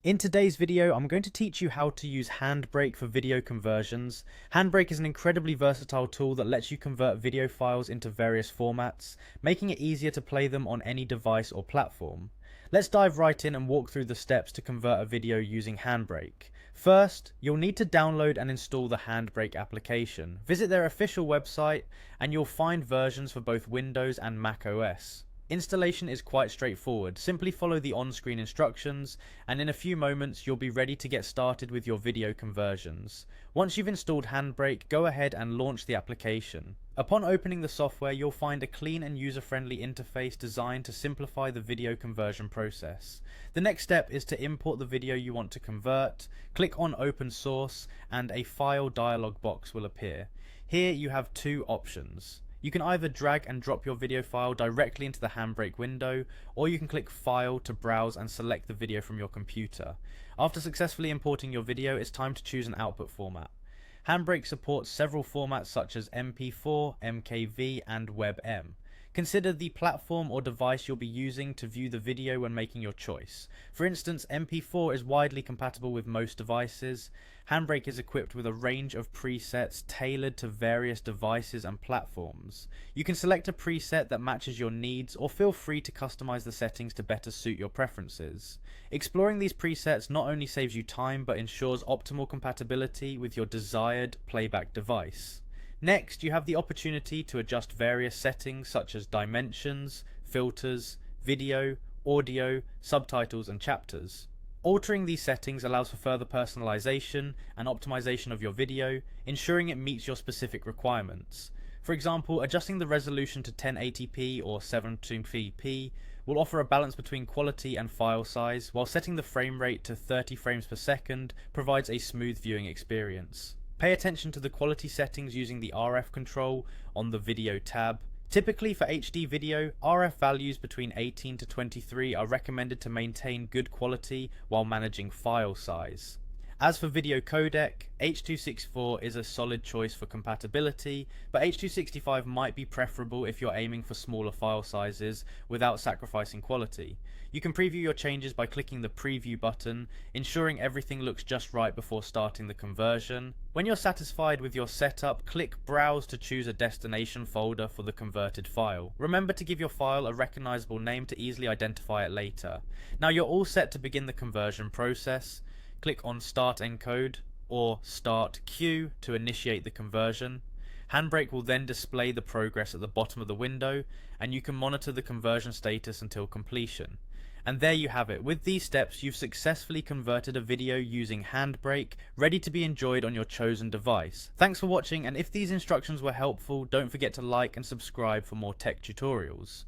In today's video, I'm going to teach you how to use Handbrake for video conversions. Handbrake is an incredibly versatile tool that lets you convert video files into various formats, making it easier to play them on any device or platform. Let's dive right in and walk through the steps to convert a video using Handbrake. First, you'll need to download and install the Handbrake application. Visit their official website and you'll find versions for both Windows and Mac OS. Installation is quite straightforward. Simply follow the on-screen instructions and in a few moments you'll be ready to get started with your video conversions. Once you've installed Handbrake, go ahead and launch the application. Upon opening the software, you'll find a clean and user-friendly interface designed to simplify the video conversion process. The next step is to import the video you want to convert. Click on Open Source and a File dialog box will appear. Here you have two options. You can either drag and drop your video file directly into the Handbrake window, or you can click File to browse and select the video from your computer. After successfully importing your video, it's time to choose an output format. Handbrake supports several formats such as MP4, MKV, and WebM. Consider the platform or device you'll be using to view the video when making your choice. For instance, MP4 is widely compatible with most devices. Handbrake is equipped with a range of presets tailored to various devices and platforms. You can select a preset that matches your needs, or feel free to customize the settings to better suit your preferences. Exploring these presets not only saves you time but ensures optimal compatibility with your desired playback device. Next, you have the opportunity to adjust various settings such as dimensions, filters, video, audio, subtitles, and chapters. Altering these settings allows for further personalization and optimization of your video, ensuring it meets your specific requirements. For example, adjusting the resolution to 1080p or 720p will offer a balance between quality and file size, while setting the frame rate to 30 frames per second provides a smooth viewing experience. Pay attention to the quality settings using the RF control on the Video tab. Typically for HD video, RF values between 18 to 23 are recommended to maintain good quality while managing file size. As for video codec, H.264 is a solid choice for compatibility, but H.265 might be preferable if you're aiming for smaller file sizes without sacrificing quality. You can preview your changes by clicking the preview button, ensuring everything looks just right before starting the conversion. When you're satisfied with your setup, click Browse to choose a destination folder for the converted file. Remember to give your file a recognizable name to easily identify it later. Now you're all set to begin the conversion process. Click on Start Encode or Start Queue to initiate the conversion. Handbrake will then display the progress at the bottom of the window, and you can monitor the conversion status until completion. And there you have it. With these steps, you've successfully converted a video using Handbrake, ready to be enjoyed on your chosen device. Thanks for watching, and if these instructions were helpful, don't forget to like and subscribe for more tech tutorials.